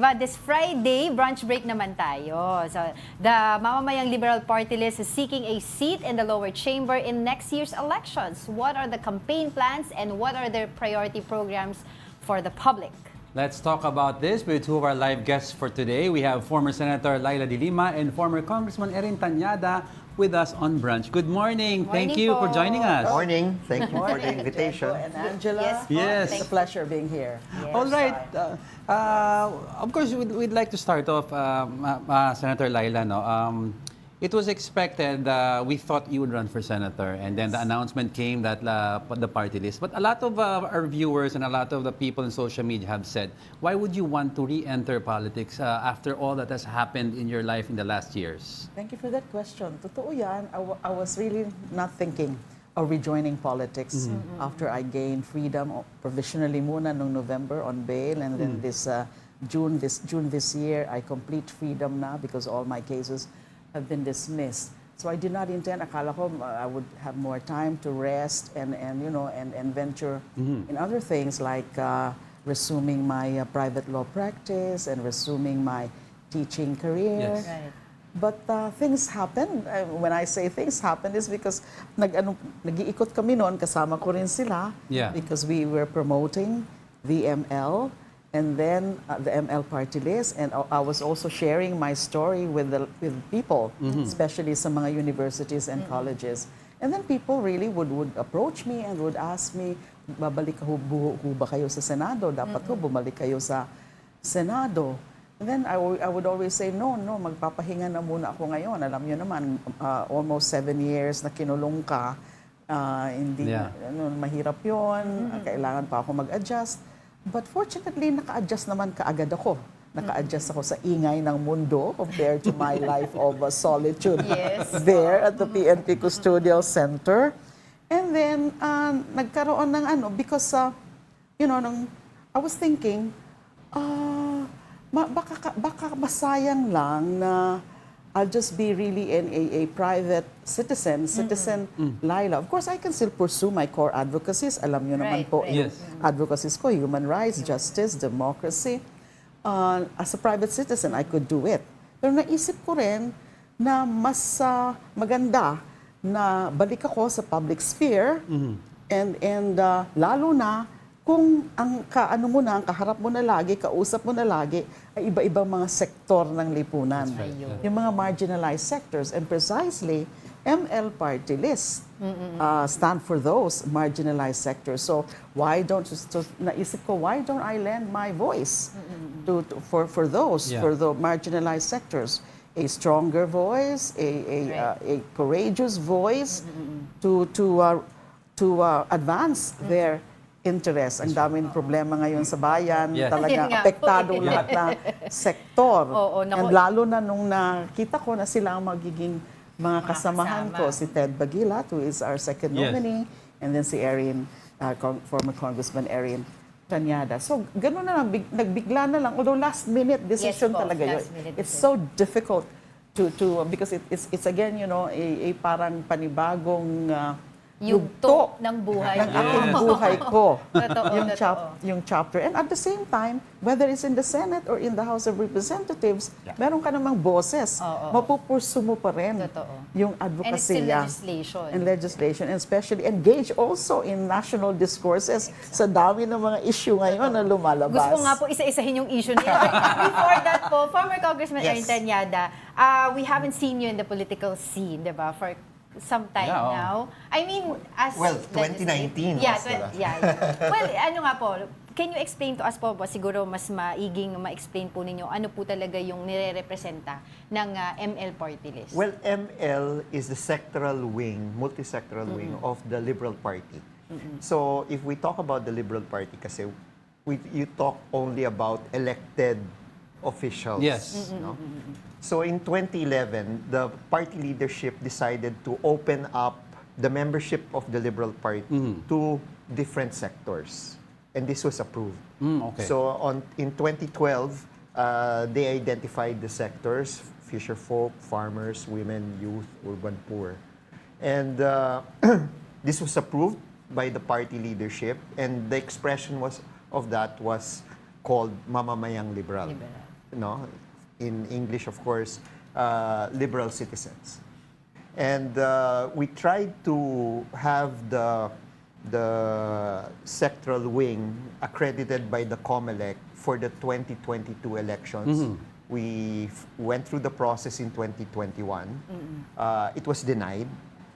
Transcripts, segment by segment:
ba? This Friday, brunch break naman tayo. So, the Mamamayang Liberal party list is seeking a seat in the lower chamber in next year's elections. What are the campaign plans and what are their priority programs for the public? Let's talk about this with two of our live guests for today. We have former Senator Leila de Lima and former Congressman Erin Tañada with us on Brunch. Good morning. Thank you for joining us. Morning. Thank you for the invitation. And Angela, Yes. it's a pleasure being here. Yes. All right. Of course, we'd like to start off, Senator Leila. No? It was expected, we thought you would run for senator, and then the announcement came that the party list. But a lot of our viewers and a lot of the people in social media have said, why would you want to re-enter politics after all that has happened in your life in the last years? Thank you for that question. Totoo yan, I was really not thinking of rejoining politics after I gained freedom provisionally muna noong November on bail, and then this June this year I complete freedom na because all my cases have been dismissed. So I did not intend, akala ko I would have more time to rest and venture in other things like resuming my private law practice and resuming my teaching career. Yes. Right. But things happen. When I say things happen is because nag-iikot kami noon, kasama ko rin sila Yeah. because we were promoting the ML and then the ML party list, and I was also sharing my story with people, especially sa mga universities and colleges. And then people really would approach me and would ask me, babalik ho ba kayo sa Senado? Dapat ho bumalik kayo sa Senado. And then I would always say, no, magpapahinga na muna ako ngayon. Alam niyo naman, almost 7 years na kinulong ka, hindi mahirap yun, kailangan pa ako mag-adjust. But fortunately, naka-adjust naman kaagad ako. Naka-adjust ako sa ingay ng mundo compared to my life of solitude there at the PNP Custodial Center. And then, nagkaroon ng because, I was thinking, baka masayang lang na I'll just be really a private citizen Leila. Of course, I can still pursue my core advocacies. Alam niyo naman po, yung advocacies ko, human rights, justice, democracy. As a private citizen, I could do it. Pero naisip ko rin na mas maganda na balik ako sa public sphere and lalo na kung ang kaharap mo na lagi, kausap mo na lagi, ay iba-ibang mga sektor ng lipunan. Yung mga marginalized sectors. And precisely, ML party list stand for those marginalized sectors. So naisip ko, why don't I lend my voice for those, for the marginalized sectors? A stronger voice, a courageous voice to advance their interest. Ang daming problema ngayon sa bayan. Talaga apektado lahat na sektor. And lalo na nung nakita ko na sila ang magiging mga kasamahan ko. Si Ted Bagilat, who is our second nominee, and then si Erin, former Congressman Erin Tañada. So, gano'n na lang, nagbigla na lang. Although last minute decision talaga yun. It's so difficult to because it's again, a parang panibagong Yugto ng buhay. Ng aking buhay ko. Totoo. Yung chapter. And at the same time, whether it's in the Senate or in the House of Representatives, meron ka namang boses. Mapupursu mo pa rin yung advocacy. And it's legislation. And legislation. And especially engage also in national discourses sa dami ng mga issue ngayon na lumalabas. Gusto ko nga po isa-isahin yung issue niya. Before that po, former Congressman Erin Tañada, we haven't seen you in the political scene, di ba? For some time now. I mean, as... Well, 2019. Well, ano nga po, can you explain to us po, siguro mas maiging ma-explain po ninyo, ano po talaga yung nire-representa ng ML party list? Well, ML is the sectoral wing, multi-sectoral wing of the Liberal Party. So, if we talk about the Liberal Party, kasi you talk only about elected officials. Yes. No? So in 2011, the party leadership decided to open up the membership of the Liberal Party to different sectors. And this was approved. So in 2012, they identified the sectors, fisherfolk, farmers, women, youth, urban poor. And this was approved by the party leadership, and the expression of that was called Mamamayang Liberal. no, in English, of course, liberal citizens. And we tried to have the sectoral wing accredited by the COMELEC for the 2022 elections. We went through the process in 2021. It was denied.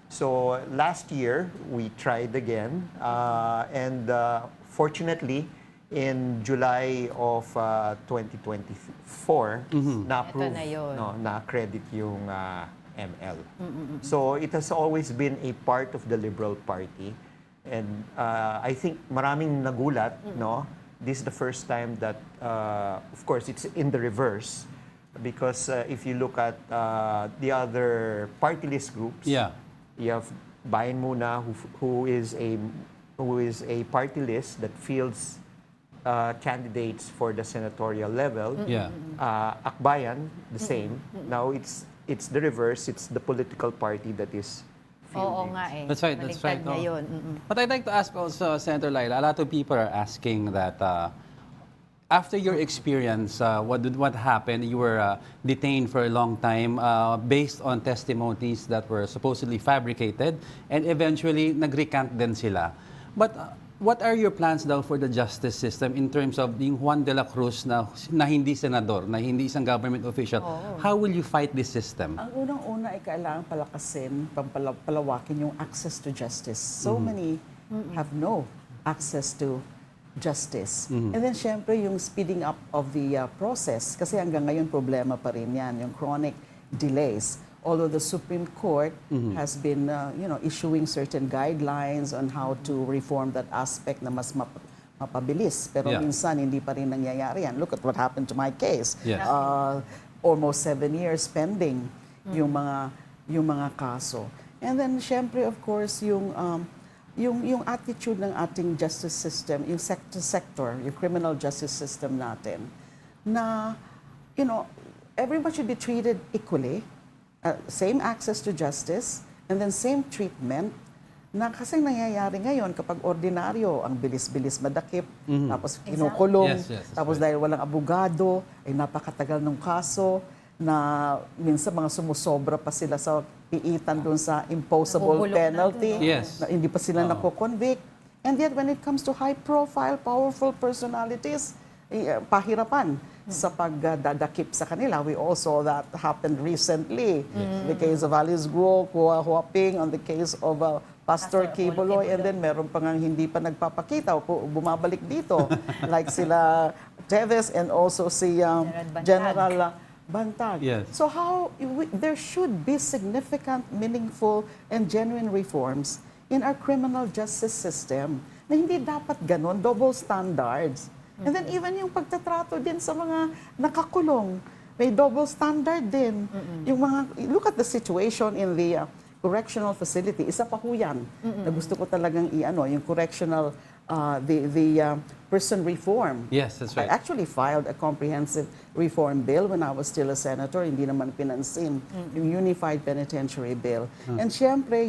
So last year, we tried again. And fortunately, in July of 2024, na-approve, Ito na yun. no, na-accredit yung ML. So it has always been a part of the Liberal Party. And I think maraming nagulat, no? This is the first time that, of course, it's in the reverse. Because if you look at the other party list groups, you have Bayan Muna, who is a party list that fields candidates for the senatorial level. Akbayan, the same. Now it's the reverse. It's the political party that is Oo fielding. nga eh. That's right, that's right. Baliktad niya Oh. yun. But I'd like to ask also, Senator Leila, a lot of people are asking that after your experience, what happened? You were detained for a long time based on testimonies that were supposedly fabricated, and eventually nag-recant din sila. But what are your plans daw for the justice system in terms of being Juan de la Cruz na hindi senador, na hindi isang government official? How will you fight this system? Ang unang-una ay kailangan palakasin, palawakin yung access to justice. So many have no access to justice. And then syempre yung speeding up of the process, kasi hanggang ngayon problema pa rin yan, yung chronic delays. Although the Supreme Court has been issuing certain guidelines on how to reform that aspect na mas mapabilis. Pero minsan hindi pa rin nangyayari yan. Look at what happened to my case. Almost 7 years pending yung mga kaso. And then syempre of course yung attitude ng ating justice system, yung sector, yung criminal justice system natin, na, everyone should be treated equally, same access to justice, and then same treatment, na kasi nangyayari ngayon kapag ordinaryo, ang bilis-bilis madakip, tapos kinukulong, tapos dahil walang abogado, ay napakatagal ng kaso, na minsan mga sumusobra pa sila sa piitan dun sa imposable penalty, na hindi pa sila nako-convict. And yet when it comes to high-profile, powerful personalities, pahirapan sa pagdadakip sa kanila. We all saw that happened recently. The case of Alice Guo, Huaping, on the case of Pastor Kibuloy, and then meron pa ngang hindi pa nagpapakita o bumabalik dito. Like sila Teves and also si General Bantag. So there should be significant, meaningful, and genuine reforms in our criminal justice system na hindi dapat ganon, double standards. And then even yung pagtatrato din sa mga nakakulong, may double standard din. Yung look at the situation in the correctional facility. Isa pa ho yan na gusto ko talagang yung correctional, the prison reform. Yes, that's right. I actually filed a comprehensive reform bill when I was still a senator, hindi naman pinansin, yung Unified Penitentiary Bill. And syempre,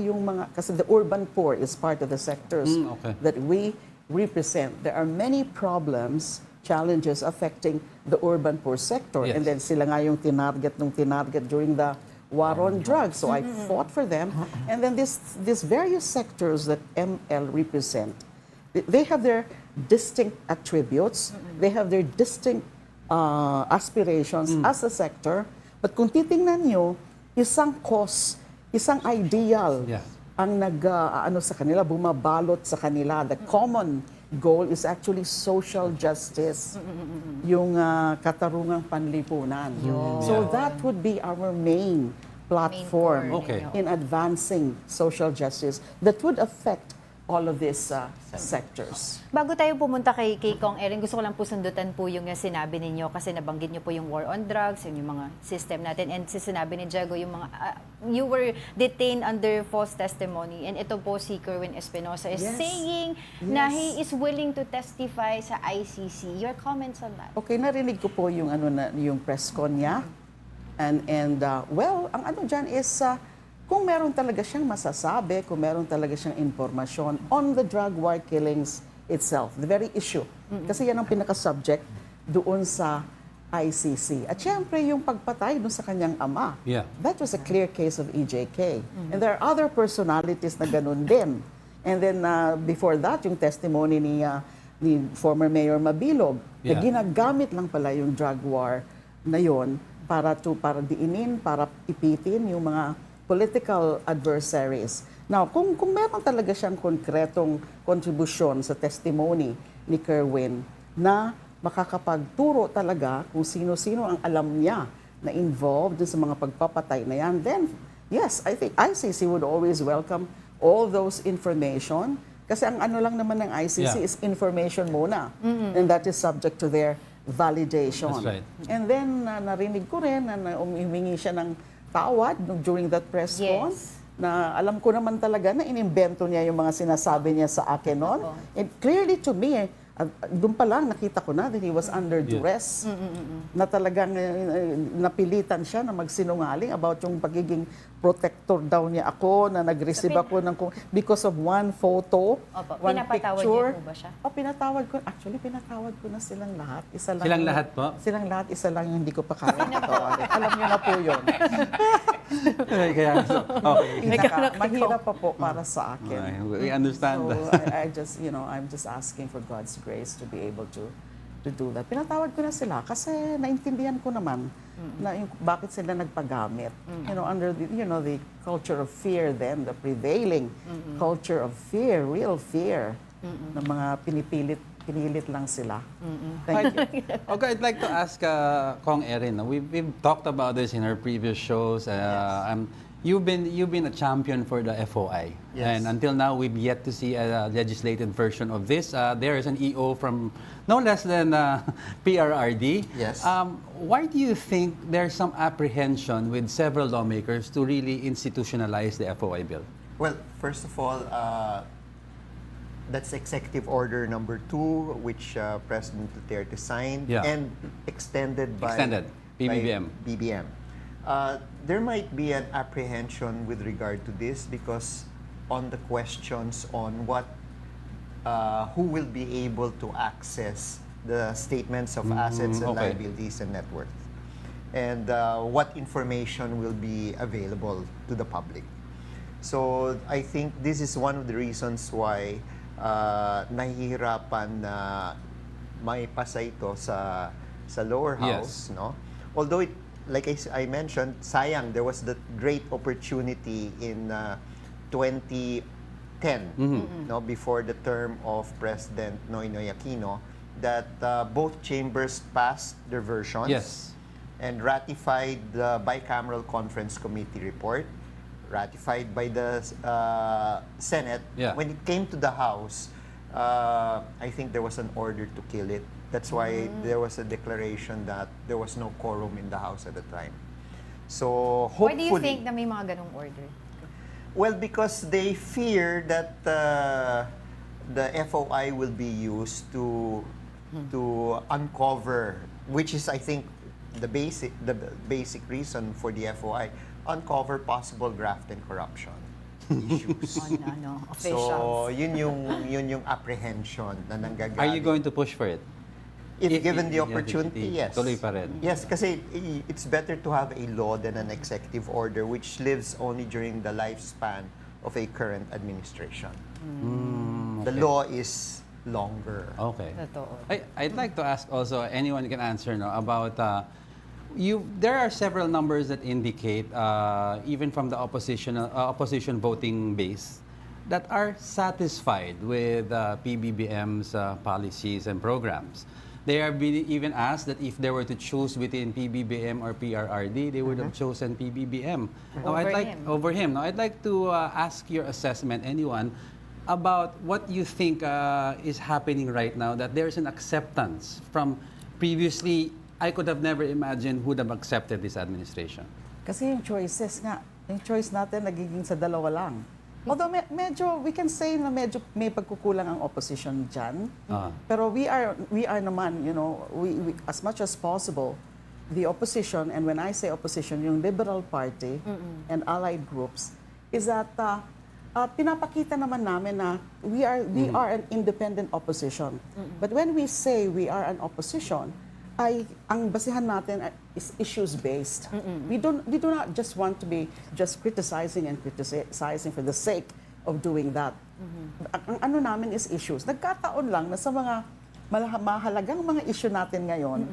kasi the urban poor is part of the sectors that we represent. There are many problems, challenges affecting the urban poor sector. And then sila nga yung tinarget during the war on drugs. So I fought for them. And then these various sectors that ML represent, they have their distinct attributes, they have their distinct aspirations as a sector. But kung titingnan nyo, isang cause, isang ideal, ang sa kanila, bumabalot sa kanila. The common goal is actually social justice, yung katarungang panlipunan. So that would be our main platform in advancing social justice that would affect all of these sectors. Bago tayo pumunta kay Kong Erin, gusto ko lang po sundutan po yung sinabi ninyo kasi nabanggit niyo po yung war on drugs, yung mga system natin, and sinabi ni Diego yung mga you were detained under false testimony, and ito po si Kerwin Espinosa is saying na he is willing to testify sa ICC. Your comments on that? Okay, narinig ko po yung yung press con niya. And well, ang dyan is kung meron talaga siyang masasabi, kung meron talaga siyang impormasyon on the drug war killings itself, the very issue. Kasi yan ang pinaka-subject doon sa ICC. At syempre, yung pagpatay dun sa kanyang ama. Yeah. That was a clear case of EJK. And there are other personalities na ganun din. And then, before that, yung testimony ni former Mayor Mabilog, Yeah. ginagamit lang pala yung drug war na yon para diinin, para ipitin yung mga political adversaries. Now, kung meron talaga siyang konkretong kontribusyon sa testimony ni Kerwin na makakapagturo talaga kung sino-sino ang alam niya na involved sa mga pagpapatay na yan, then yes, I think ICC would always welcome all those information. Kasi ang ano lang naman ng ICC is information muna. And that is subject to their validation. That's right. And then, narinig ko rin na humingi siya ng tawad during that press con. Na alam ko naman talaga na inimbento niya yung mga sinasabi niya sa akin noon. And clearly to me, doon pa lang nakita ko na that he was under duress. Na talagang napilitan siya na magsinungaling about yung pagiging protector daw niya ako, na nag-receive ako ng because of one photo, one pinapatawad picture. niyo po ba siya? Pinatawad ko. Actually, pinatawad ko na silang lahat. Isa lang Silang lahat po? Silang lahat, isa lang yung hindi ko pa kaya patawarin. Alam niyo na po yun. Kaya, okay. Mahirap pa po para sa akin. We understand So, that. I just, I'm just asking for God's grace to be able to do that. Pinatawad ko na sila kasi naintindihan ko naman na yung, bakit sila nagpagamit. Under the culture of fear then, the prevailing culture of fear, real fear, na mga pinilit lang sila. Thank you. Okay, I'd like to ask Kong Erin. We've talked about this in our previous shows. You've been a champion for the FOI, and until now we've yet to see a legislated version of this. There is an EO from no less than PRRD. Yes. Why do you think there's some apprehension with several lawmakers to really institutionalize the FOI bill? Well, first of all, that's Executive Order number 2, which President Duterte signed and extended by BBBM. BBM. There might be an apprehension with regard to this because on the questions on who will be able to access the statements of assets and liabilities and net worth, and what information will be available to the public. So I think this is one of the reasons why nahihirapan na may pasa ito sa lower house, no? Although like I mentioned, sayang, there was that great opportunity in 2010, no, before the term of President Noynoy Aquino, that both chambers passed their versions and ratified the bicameral conference committee report, ratified by the Senate. When it came to the House, I think there was an order to kill it. That's why there was a declaration that there was no quorum in the House at the time. So hopefully... Why do you think na may mga ganong order? Well, because they fear that the FOI will be used to uncover, which is, I think, the basic reason for the FOI, uncover possible graft and corruption issues. On officials. So yun yung apprehension na nanggagaling. Are you going to push for it? If given the opportunity, yes. Tuloy pa rin. Yes, kasi it's better to have a law than an executive order which lives only during the lifespan of a current administration. The law is longer. Okay. Totoo. I'd like to ask also, anyone can answer no, about there are several numbers that indicate, even from the opposition voting base, that are satisfied with PBBM's policies and programs. They are being even asked that if they were to choose between PBBM or PRRD, they would have chosen PBBM. Over him. Now, I'd like to ask your assessment, anyone, about what you think is happening right now, that there's an acceptance from previously, I could have never imagined would have accepted this administration. Kasi yung choices nga, yung choice natin nagiging sa dalawa lang. Although medyo, we can say na medyo may pagkukulang ang opposition dyan. Pero we are naman, we as much as possible, the opposition, and when I say opposition, yung Liberal Party and allied groups, is that pinapakita naman namin na we are an independent opposition. But when we say we are an opposition, ang basihan natin is issues-based. We do not just want to be just criticizing and criticizing for the sake of doing that. Ang ano namin is issues. Nagkataon lang na sa mga mahalagang mga issue natin ngayon,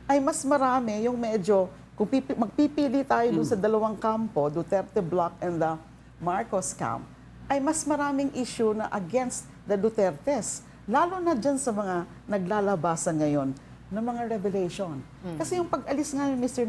ay mas marami yung medyo, kung magpipili tayo dun sa dalawang kampo, Duterte Bloc and the Marcos camp, ay mas maraming issue na against the Dutertes. Lalo na dyan sa mga naglalabasan ngayon ng mga revelation. Kasi yung pag-alis nga ni Mr.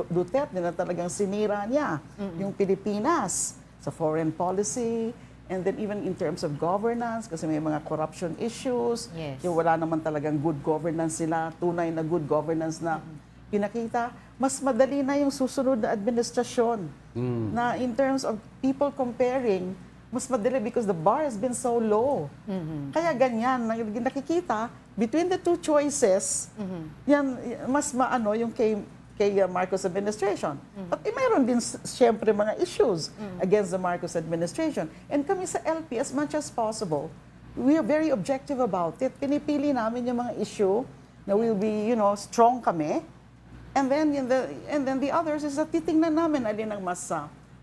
Duterte na talagang sinira niya yung Pilipinas sa foreign policy, and then even in terms of governance, kasi may mga corruption issues, yung wala naman talagang good governance sila, tunay na good governance na pinakita, mas madali na yung susunod na administrasyon. Na in terms of people comparing, mas madali because the bar has been so low. Kaya ganyan, nakikita, between the two choices, yan, mas maano yung kay Marcos administration. At mayroon din siyempre mga issues against the Marcos administration. And kami sa LP, as much as possible, we are very objective about it. Pinipili namin yung mga issue na will be, strong kami. And then the others is that titingnan namin alin ang mas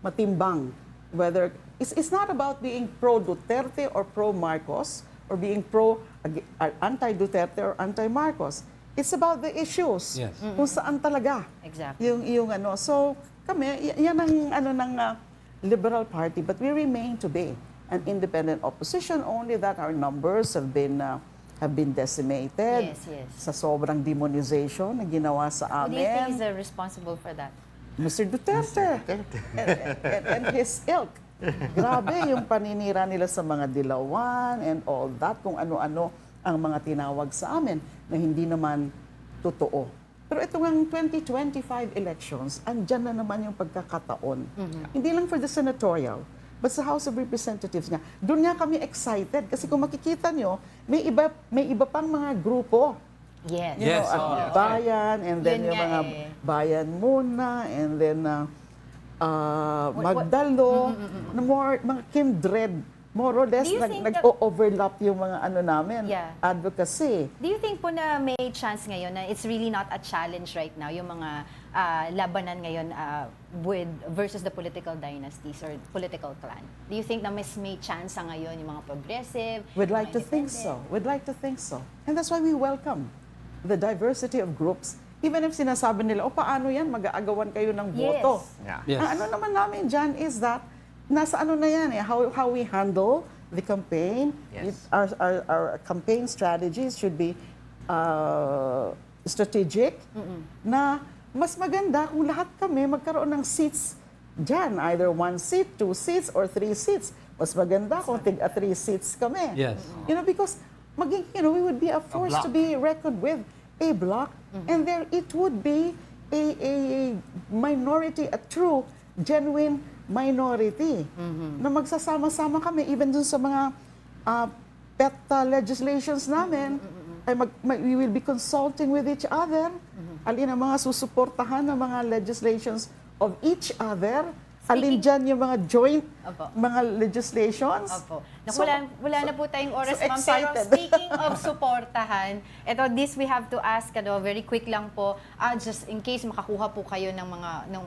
matimbang. Whether it's not about being pro Duterte or pro Marcos or being anti-Duterte or anti-Marcos. It's about the issues. Yes. Kung saan talaga. Exactly. Yung ano. So, kami, yan ang ng Liberal Party. But we remain to be an independent opposition, only that our numbers have been decimated. Yes. Sa sobrang demonization na ginawa sa Who do you think amin. is responsible for that? Mr. Duterte. And his ilk. Grabe yung paninira nila sa mga dilawan and all that, kung ano-ano ang mga tinawag sa amin na hindi naman totoo. Pero ito ngang 2025 elections, andyan na naman yung pagkakataon. Hindi lang for the senatorial, but sa House of Representatives nga. Doon nga kami excited kasi kung makikita nyo, may iba pang mga grupo. Yes. Yes. Bayan, and then Yun yung nga mga bayan muna, and then Magdalo, na mga kindred, more or less, Do you think nag-overlap yung mga ano namin, advocacy. Do you think po na may chance ngayon na it's really not a challenge right now, yung mga labanan ngayon versus the political dynasties or political clan? Do you think na may chance ngayon yung mga progressive? We'd like mga to think so. We'd like to think so. And that's why we welcome the diversity of groups. Even if sinasabi nila, paano yan, mag-aagawan kayo ng boto. Yes. Ang ano naman namin dyan is that, nasa ano na yan, how we handle the campaign. Yes. Our campaign strategies should be strategic, na mas maganda kung lahat kami magkaroon ng seats dyan, either 1 seat, 2 seats, or 3 seats. Mas maganda kung 3 seats kami. Yes. Because we would be a force to be reckoned with, a block, and there it would be a minority, a true, genuine minority, na magsasama-sama kami, even dun sa mga pet legislations namin, we will be consulting with each other, alin ang mga susuportahan ng mga legislations of each other, alin dyan yung mga joint mga legislations. Wala na po tayong oras, so ma'am. Pero excited. speaking of suportahan, this we have to ask, very quick lang po, just in case makakuha po kayo ng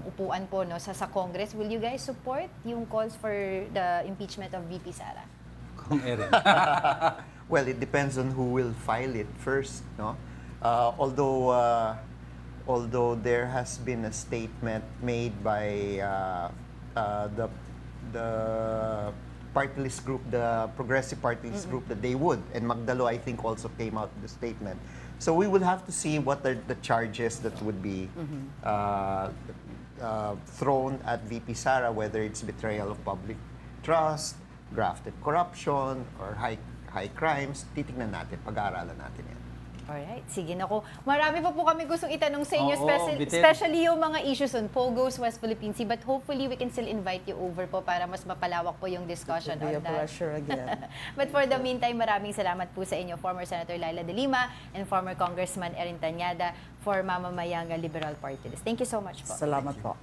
upuan po sa Congress, will you guys support yung calls for the impeachment of VP Sara? Kung Erin. Well, it depends on who will file it first, no? Although there has been a statement made by the partylist group, the progressive partylist group, that they would, and Magdalo, I think, also came out with the statement. So we will have to see what are the charges that would be thrown at VP Sara, whether it's betrayal of public trust, grafted corruption, or high crimes. Titingnan natin, pag-aaralan natin yan. Alright, sige na ko. Marami pa po kami gustong itanong sa inyo, bitin. especially yung mga issues on Pogo's West Philippine Sea. But hopefully, we can still invite you over po para mas mapalawak po yung discussion It would be on a that. pleasure again. But for the meantime, maraming salamat po sa inyo, former Senator Leila de Lima and former Congressman Erin Tañada for Mamamayang Liberal Party List. Thank you so much po. Salamat po.